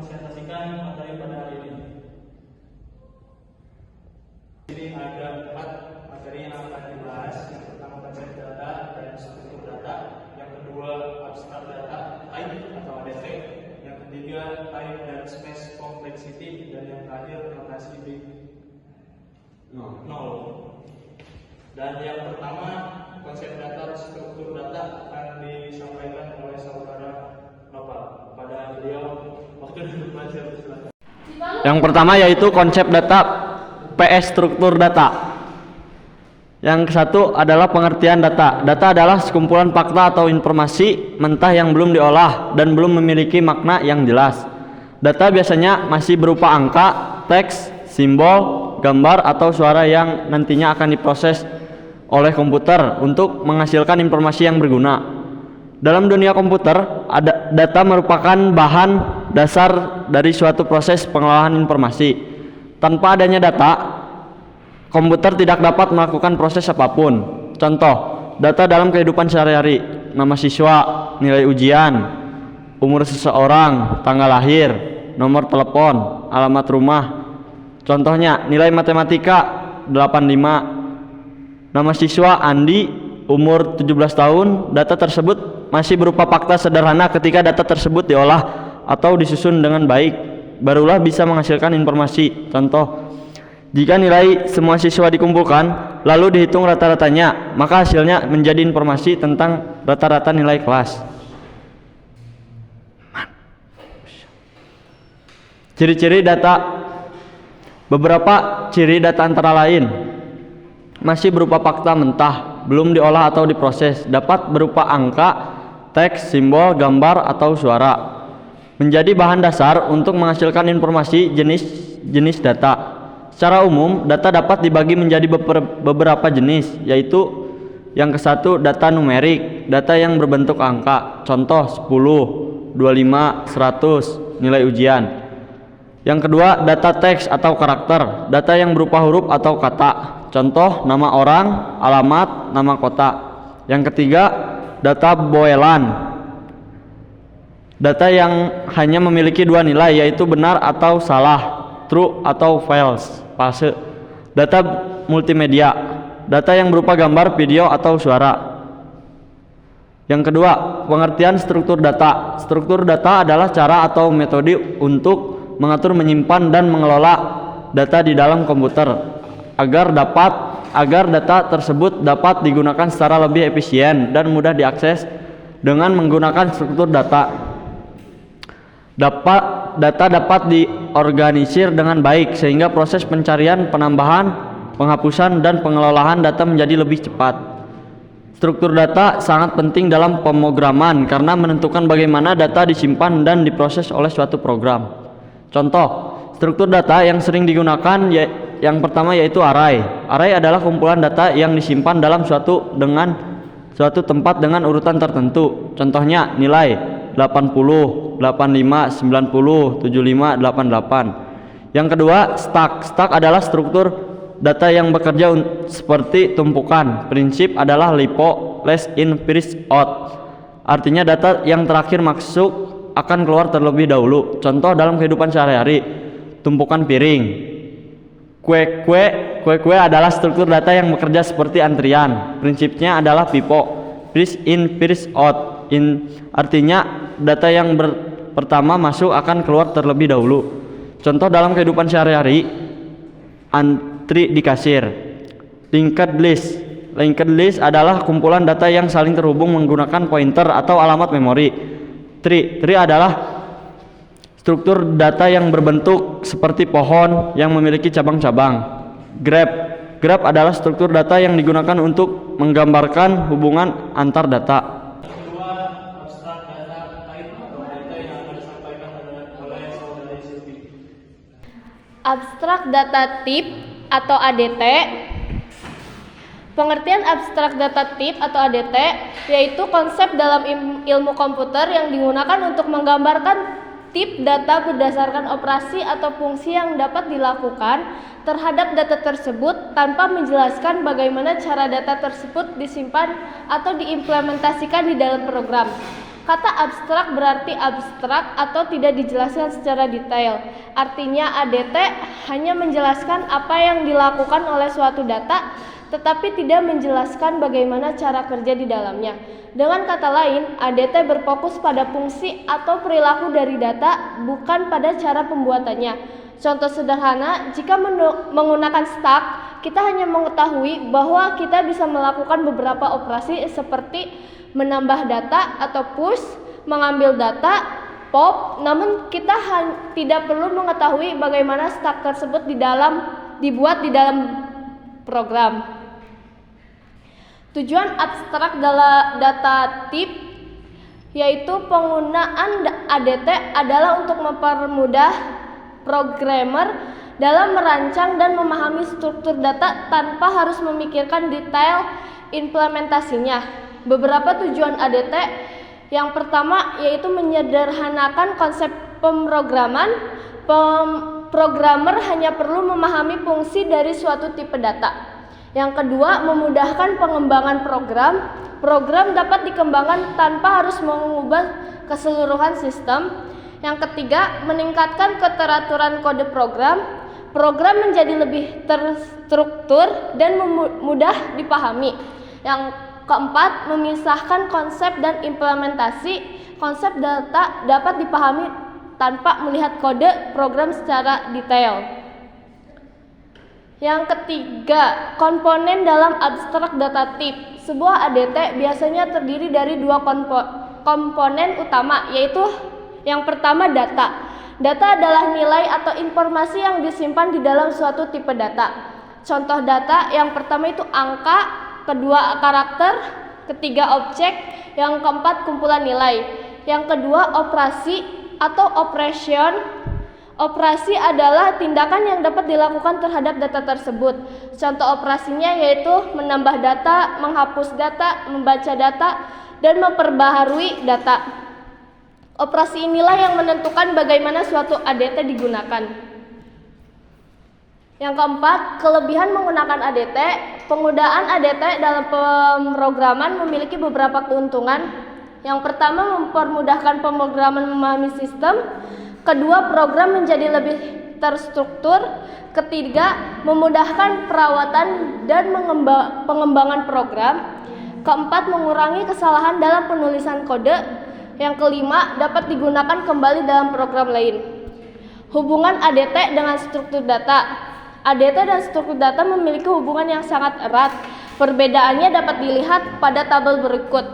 mempresentasikan materi pada hari ini. Ini ada 4 materi yang akan dibahas. Yang pertama konsep data dan struktur data, yang kedua abstrak data type atau ADT, yang ketiga time dan space complexity, dan yang terakhir notasi big nol. Dan yang pertama konsep data dan struktur data akan disampaikan oleh saudara Nopal. Pada beliau waktu dipersilakan. Yang pertama yaitu konsep data PS struktur data. Yang satu adalah pengertian data. Data adalah sekumpulan fakta atau informasi mentah yang belum diolah dan belum memiliki makna yang jelas. Data biasanya masih berupa angka, teks, simbol, gambar atau suara yang nantinya akan diproses oleh komputer untuk menghasilkan informasi yang berguna. Dalam dunia komputer, data merupakan bahan dasar dari suatu proses pengelolaan informasi. Tanpa adanya data, komputer tidak dapat melakukan proses apapun. Contoh, data dalam kehidupan sehari-hari, nama siswa, nilai ujian, umur seseorang, tanggal lahir, nomor telepon, alamat rumah. Contohnya, nilai matematika 85, nama siswa Andi, umur 17 tahun. Data tersebut masih berupa fakta sederhana. Ketika data tersebut diolah atau disusun dengan baik, barulah bisa menghasilkan informasi. Contoh, jika nilai semua siswa dikumpulkan lalu dihitung rata-ratanya, maka hasilnya menjadi informasi tentang rata-rata nilai kelas. Ciri-ciri data. Beberapa ciri data antara lain: masih berupa fakta mentah, belum diolah atau diproses, dapat berupa angka, teks, simbol, gambar, atau suara. Menjadi bahan dasar untuk menghasilkan informasi jenis data. Secara umum, data dapat dibagi menjadi beberapa jenis, yaitu yang ke-1 data numerik, data yang berbentuk angka. Contoh 10, 25, 100, nilai ujian. Yang kedua, data teks atau karakter, data yang berupa huruf atau kata. Contoh, nama orang, alamat, nama kota. Yang ketiga, data boelan, data yang hanya memiliki 2 nilai, yaitu benar atau salah, true atau false, palsu. Data multimedia, data yang berupa gambar, video, atau suara. Yang kedua, pengertian struktur data. Struktur data adalah cara atau metode untuk mengatur, menyimpan, dan mengelola data di dalam komputer agar data tersebut dapat digunakan secara lebih efisien dan mudah diakses. Dengan menggunakan struktur data, data dapat diorganisir dengan baik sehingga proses pencarian, penambahan, penghapusan, dan pengelolaan data menjadi lebih cepat. Struktur data sangat penting dalam pemrograman karena menentukan bagaimana data disimpan dan diproses oleh suatu program. Contoh, struktur data yang sering digunakan yang pertama yaitu array. Array adalah kumpulan data yang disimpan dalam suatu tempat dengan urutan tertentu. Contohnya nilai 80, 85, 90, 75, 88. Yang kedua, stack. Stack adalah struktur data yang bekerja seperti tumpukan. Prinsip adalah LIFO, last in first out. Artinya data yang terakhir masuk akan keluar terlebih dahulu. Contoh dalam kehidupan sehari-hari, tumpukan piring. Kue adalah struktur data yang bekerja seperti antrian. Prinsipnya adalah FIFO, first in first out. Artinya data yang pertama masuk akan keluar terlebih dahulu. Contoh dalam kehidupan sehari-hari, antri di kasir. Linked list. Linked list adalah kumpulan data yang saling terhubung menggunakan pointer atau alamat memori. Tree adalah struktur data yang berbentuk seperti pohon yang memiliki cabang-cabang. Graph adalah struktur data yang digunakan untuk menggambarkan hubungan antar data. Kedua, abstrak data type atau data yang akan disampaikan oleh saudari Silvi. Abstrak data type atau ADT. Pengertian abstrak data type atau ADT yaitu konsep dalam ilmu komputer yang digunakan untuk menggambarkan tip data berdasarkan operasi atau fungsi yang dapat dilakukan terhadap data tersebut tanpa menjelaskan bagaimana cara data tersebut disimpan atau diimplementasikan di dalam program. Kata abstrak berarti abstrak atau tidak dijelaskan secara detail. Artinya ADT hanya menjelaskan apa yang dilakukan oleh suatu data, tetapi tidak menjelaskan bagaimana cara kerja di dalamnya. Dengan kata lain, ADT berfokus pada fungsi atau perilaku dari data, bukan pada cara pembuatannya. Contoh sederhana, jika menggunakan stack, kita hanya mengetahui bahwa kita bisa melakukan beberapa operasi seperti menambah data atau push, mengambil data, pop, namun kita tidak perlu mengetahui bagaimana stack tersebut dibuat di dalam program. Tujuan abstrak dalam data type yaitu penggunaan ADT adalah untuk mempermudah programmer dalam merancang dan memahami struktur data tanpa harus memikirkan detail implementasinya. Beberapa tujuan ADT, yang pertama yaitu menyederhanakan konsep pemrograman. Programmer hanya perlu memahami fungsi dari suatu tipe data. Yang kedua, memudahkan pengembangan program. Program dapat dikembangkan tanpa harus mengubah keseluruhan sistem. Yang ketiga, meningkatkan keteraturan kode program. Program menjadi lebih terstruktur dan mudah dipahami. Yang keempat, memisahkan konsep dan implementasi. Konsep data dapat dipahami tanpa melihat kode program secara detail. Yang ketiga, komponen dalam abstrak data type. Sebuah ADT biasanya terdiri dari dua komponen utama, yaitu yang pertama data. Data adalah nilai atau informasi yang disimpan di dalam suatu tipe data. Contoh data yang pertama itu angka, kedua karakter, ketiga objek, yang keempat kumpulan nilai. Yang kedua operasi atau operation. Operasi adalah tindakan yang dapat dilakukan terhadap data tersebut. Contoh operasinya yaitu menambah data, menghapus data, membaca data, dan memperbaharui data. Operasi inilah yang menentukan bagaimana suatu ADT digunakan. Yang keempat, kelebihan menggunakan ADT. Penggunaan ADT dalam pemrograman memiliki beberapa keuntungan. Yang pertama, mempermudahkan pemrograman memahami sistem. Kedua, program menjadi lebih terstruktur. Ketiga, memudahkan perawatan dan pengembangan program. Keempat, mengurangi kesalahan dalam penulisan kode. Yang kelima, dapat digunakan kembali dalam program lain. Hubungan ADT dengan struktur data. ADT dan struktur data memiliki hubungan yang sangat erat. Perbedaannya dapat dilihat pada tabel berikut.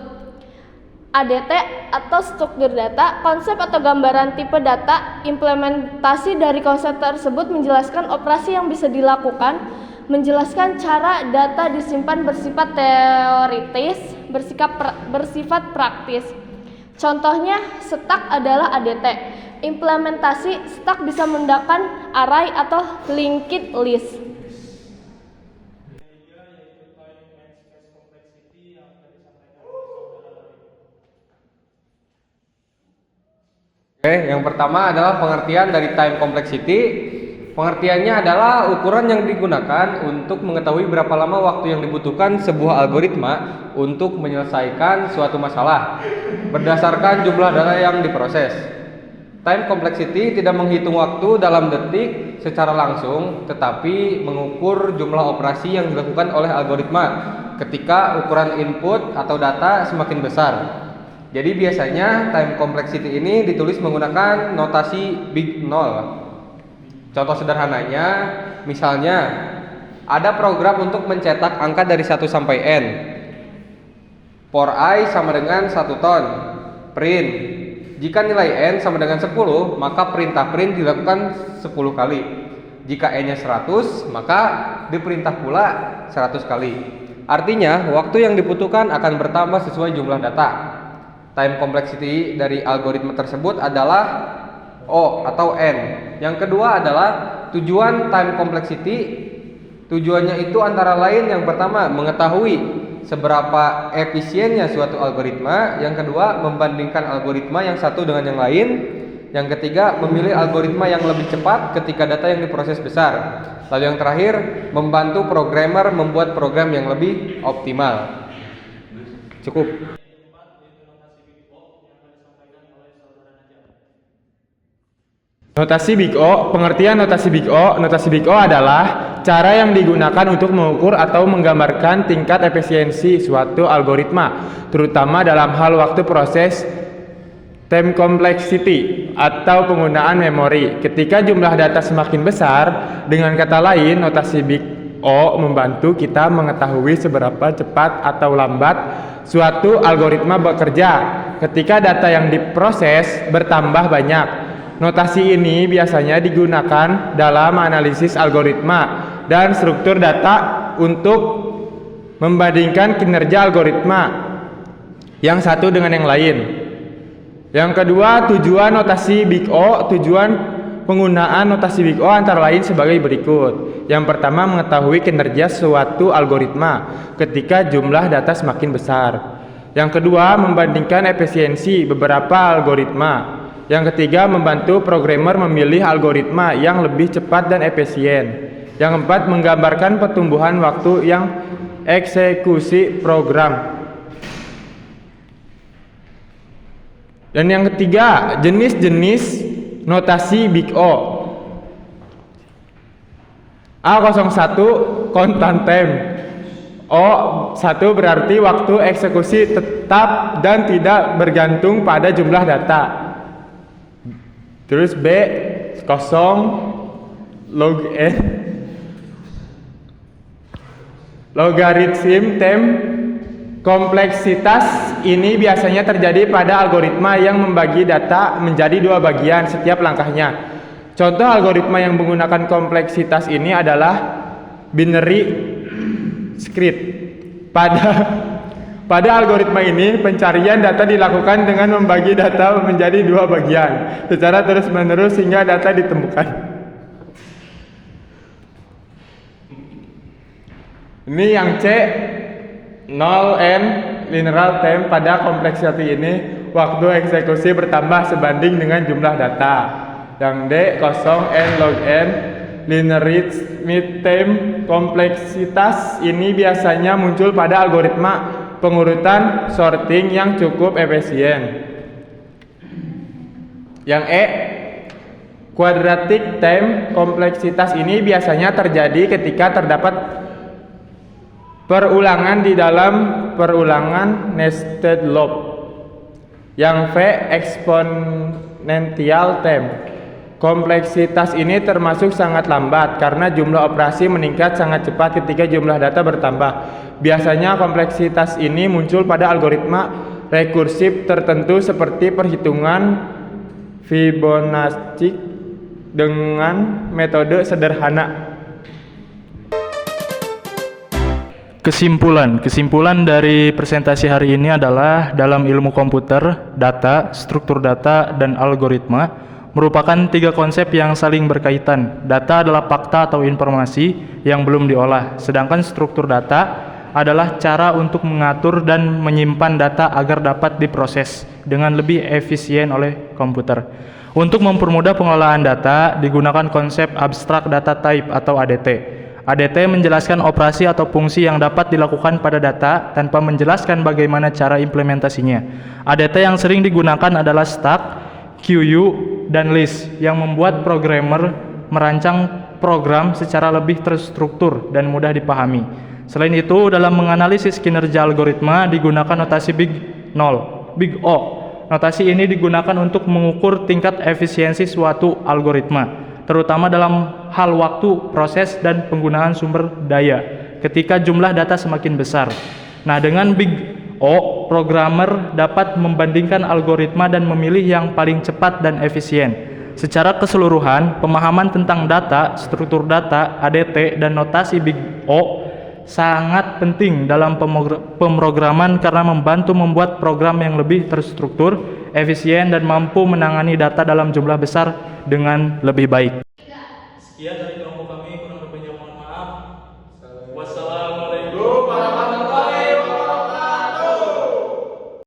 ADT atau struktur data, konsep atau gambaran tipe data. Implementasi dari konsep tersebut menjelaskan operasi yang bisa dilakukan, menjelaskan cara data disimpan bersifat teoritis, bersifat praktis. Contohnya, stack adalah ADT. Implementasi stack bisa menggunakan array atau linked list. Oke, yang pertama adalah pengertian dari time complexity. Pengertiannya adalah ukuran yang digunakan untuk mengetahui berapa lama waktu yang dibutuhkan sebuah algoritma untuk menyelesaikan suatu masalah berdasarkan jumlah data yang diproses. Time complexity tidak menghitung waktu dalam detik secara langsung, tetapi mengukur jumlah operasi yang dilakukan oleh algoritma ketika ukuran input atau data semakin besar. Jadi biasanya time complexity ini ditulis menggunakan notasi big nol. Contoh sederhananya, misalnya ada program untuk mencetak angka dari 1 sampai n. For I sama dengan 1 ton. Print. Jika nilai n sama dengan 10, maka perintah print dilakukan 10 kali. Jika n-nya 100, maka diperintah pula 100 kali. Artinya, waktu yang dibutuhkan akan bertambah sesuai jumlah data. Time complexity dari algoritma tersebut adalah O atau N. Yang kedua adalah tujuan time complexity. Tujuannya itu antara lain yang pertama mengetahui seberapa efisiennya suatu algoritma. Yang kedua membandingkan algoritma yang satu dengan yang lain. Yang ketiga memilih algoritma yang lebih cepat ketika data yang diproses besar. Lalu yang terakhir membantu programmer membuat program yang lebih optimal. Cukup. Notasi Big O, pengertian notasi Big O. Notasi Big O adalah cara yang digunakan untuk mengukur atau menggambarkan tingkat efisiensi suatu algoritma, terutama dalam hal waktu proses, time complexity, atau penggunaan memori. Ketika jumlah data semakin besar, dengan kata lain, notasi Big O membantu kita mengetahui seberapa cepat atau lambat suatu algoritma bekerja ketika data yang diproses bertambah banyak. Notasi ini biasanya digunakan dalam analisis algoritma dan struktur data untuk membandingkan kinerja algoritma yang satu dengan yang lain. Yang kedua, tujuan notasi Big O. Tujuan penggunaan notasi Big O antara lain sebagai berikut. Yang pertama, mengetahui kinerja suatu algoritma ketika jumlah data semakin besar. Yang kedua, membandingkan efisiensi beberapa algoritma. Yang ketiga, membantu programmer memilih algoritma yang lebih cepat dan efisien. Yang keempat, menggambarkan pertumbuhan waktu yang eksekusi program. Dan yang ketiga, jenis-jenis notasi Big O. A01 constant time. O1 berarti waktu eksekusi tetap dan tidak bergantung pada jumlah data. Terus B0 log n logarithm time. Kompleksitas ini biasanya terjadi pada algoritma yang membagi data menjadi dua bagian setiap langkahnya. Contoh algoritma yang menggunakan kompleksitas ini adalah binary script. Pada algoritma ini, pencarian data dilakukan dengan membagi data menjadi dua bagian secara terus-menerus hingga data ditemukan. Ini yang C, 0n linear time. Pada kompleksity ini, waktu eksekusi bertambah sebanding dengan jumlah data. Yang D, 0n log n linear time. Kompleksitas ini biasanya muncul pada algoritma pengurutan sorting yang cukup efisien. Yang E, quadratic time. Kompleksitas ini biasanya terjadi ketika terdapat perulangan di dalam perulangan nested loop. Yang V, exponential time. Kompleksitas ini termasuk sangat lambat karena jumlah operasi meningkat sangat cepat ketika jumlah data bertambah. Biasanya kompleksitas ini muncul pada algoritma rekursif tertentu seperti perhitungan Fibonacci dengan metode sederhana. Kesimpulan dari presentasi hari ini adalah dalam ilmu komputer, data, struktur data, dan algoritma merupakan tiga konsep yang saling berkaitan. Data adalah fakta atau informasi yang belum diolah, sedangkan struktur data adalah cara untuk mengatur dan menyimpan data agar dapat diproses dengan lebih efisien oleh komputer. Untuk mempermudah pengelolaan data, digunakan konsep abstract data type atau ADT. ADT menjelaskan operasi atau fungsi yang dapat dilakukan pada data tanpa menjelaskan bagaimana cara implementasinya. ADT yang sering digunakan adalah stack, QU, dan list yang membuat programmer merancang program secara lebih terstruktur dan mudah dipahami. Selain itu, dalam menganalisis kinerja algoritma digunakan notasi Big O. Notasi ini digunakan untuk mengukur tingkat efisiensi suatu algoritma, terutama dalam hal waktu, proses, dan penggunaan sumber daya ketika jumlah data semakin besar. Nah, dengan Big O, programmer dapat membandingkan algoritma dan memilih yang paling cepat dan efisien. Secara keseluruhan, pemahaman tentang data, struktur data, ADT, dan notasi Big O sangat penting dalam pemrograman karena membantu membuat program yang lebih terstruktur, efisien, dan mampu menangani data dalam jumlah besar dengan lebih baik. Sekian dari